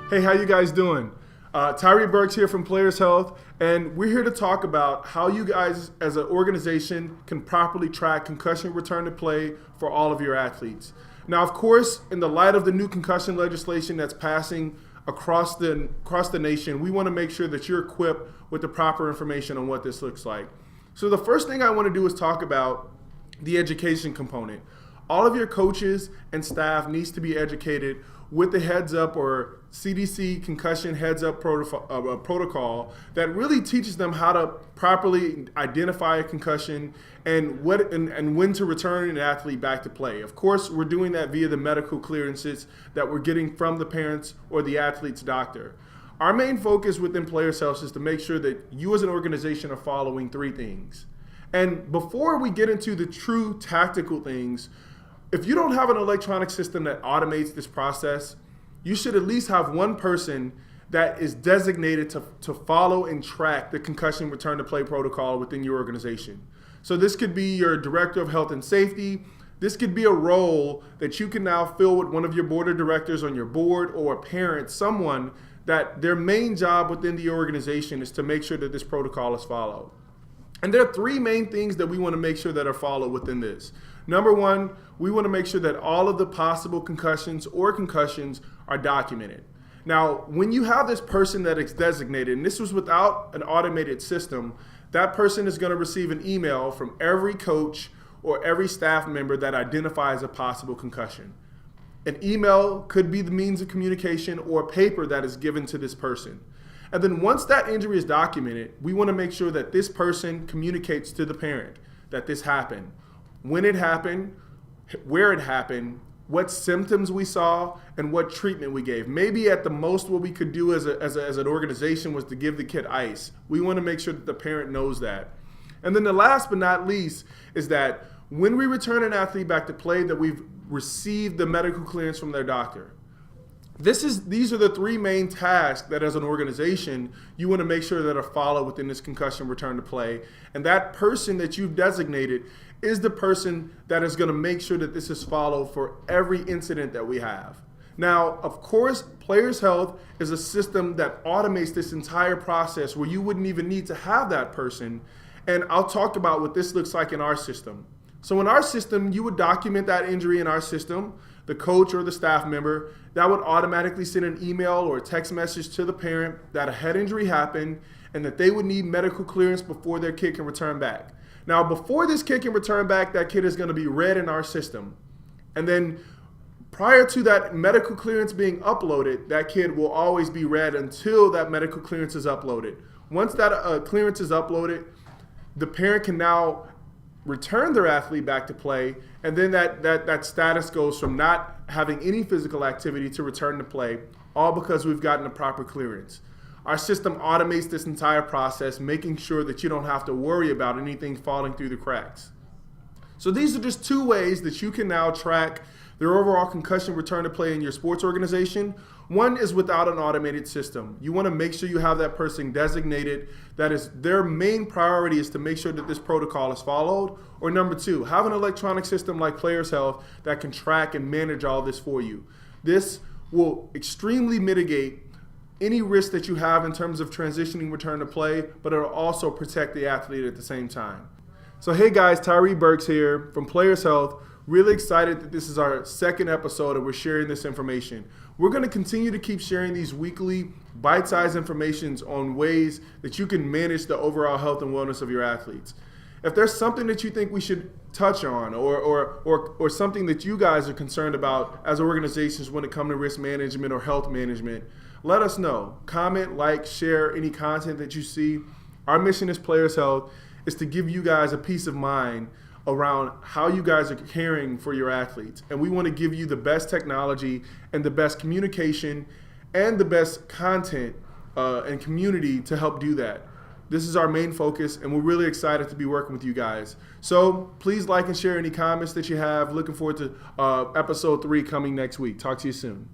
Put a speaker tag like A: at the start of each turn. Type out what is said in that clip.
A: Hey, how you guys doing? Tyree Burks here from Players Health, and we're here to talk about how you guys as an organization can properly track concussion return to play for all of your athletes. Now, of course, in the light of the new concussion legislation that's passing across the nation, we want to make sure that you're equipped with the proper information on what this looks like. So the first thing I want to do is talk about the education component. All of your coaches and staff needs to be educated with the heads up or CDC concussion heads up protocol that really teaches them how to properly identify a concussion and when to return an athlete back to play. Of course, we're doing that via the medical clearances that we're getting from the parents or the athlete's doctor. Our main focus within Players Health is to make sure that you as an organization are following three things. And before we get into the true tactical things, if you don't have an electronic system that automates this process, you should at least have one person that is designated to follow and track the concussion return to play protocol within your organization. So this could be your director of health and safety. This could be a role that you can now fill with one of your board of directors on your board or a parent, someone that their main job within the organization is to make sure that this protocol is followed. And there are three main things that we want to make sure that are followed within this. Number one, we want to make sure that all of the possible concussions are documented. Now, when you have this person that is designated, and this was without an automated system, that person is going to receive an email from every coach or every staff member that identifies a possible concussion. An email could be the means of communication or a paper that is given to this person. And then once that injury is documented, we want to make sure that this person communicates to the parent that this happened, when it happened, where it happened, what symptoms we saw, and what treatment we gave. Maybe at the most what we could do as an organization was to give the kid ice. We want to make sure that the parent knows that. And then the last but not least is that when we return an athlete back to play, that we've received the medical clearance from their doctor. These are the three main tasks that as an organization you want to make sure that are followed within this concussion return to play. And that person that you've designated is the person that is going to make sure that this is followed for every incident that we have. Now, of course, Players Health is a system that automates this entire process where you wouldn't even need to have that person. And I'll talk about what this looks like in our system. So in our system, you would document that injury in our system. The coach or the staff member, that would automatically send an email or a text message to the parent that a head injury happened and that they would need medical clearance before their kid can return back. Now, before this kid can return back, that kid is going to be read in our system. And then prior to that medical clearance being uploaded, that kid will always be read until that medical clearance is uploaded. Once that clearance is uploaded, the parent can now return their athlete back to play, and then that status goes from not having any physical activity to return to play, all because we've gotten the proper clearance. Our system automates this entire process, making sure that you don't have to worry about anything falling through the cracks. So these are just two ways that you can now track their overall concussion return to play in your sports organization. One is without an automated system. You want to make sure you have that person designated. That is their main priority is to make sure that this protocol is followed. Or number two, have an electronic system like Players Health that can track and manage all this for you. This will extremely mitigate any risk that you have in terms of transitioning return to play, but it'll also protect the athlete at the same time. So hey guys, Tyree Burks here from Players Health. Really excited that this is our second episode and we're sharing this information. We're going to continue to keep sharing these weekly bite-sized informations on ways that you can manage the overall health and wellness of your athletes. If there's something that you think we should touch on or something that you guys are concerned about as organizations when it comes to risk management or health management, let us know. Comment, like, share any content that you see. Our mission as Players Health is to give you guys a peace of mind around how you guys are caring for your athletes. And we want to give you the best technology and the best communication and the best content and community to help do that. This is our main focus, and we're really excited to be working with you guys. So please like and share any comments that you have. Looking forward to episode 3 coming next week. Talk to you soon.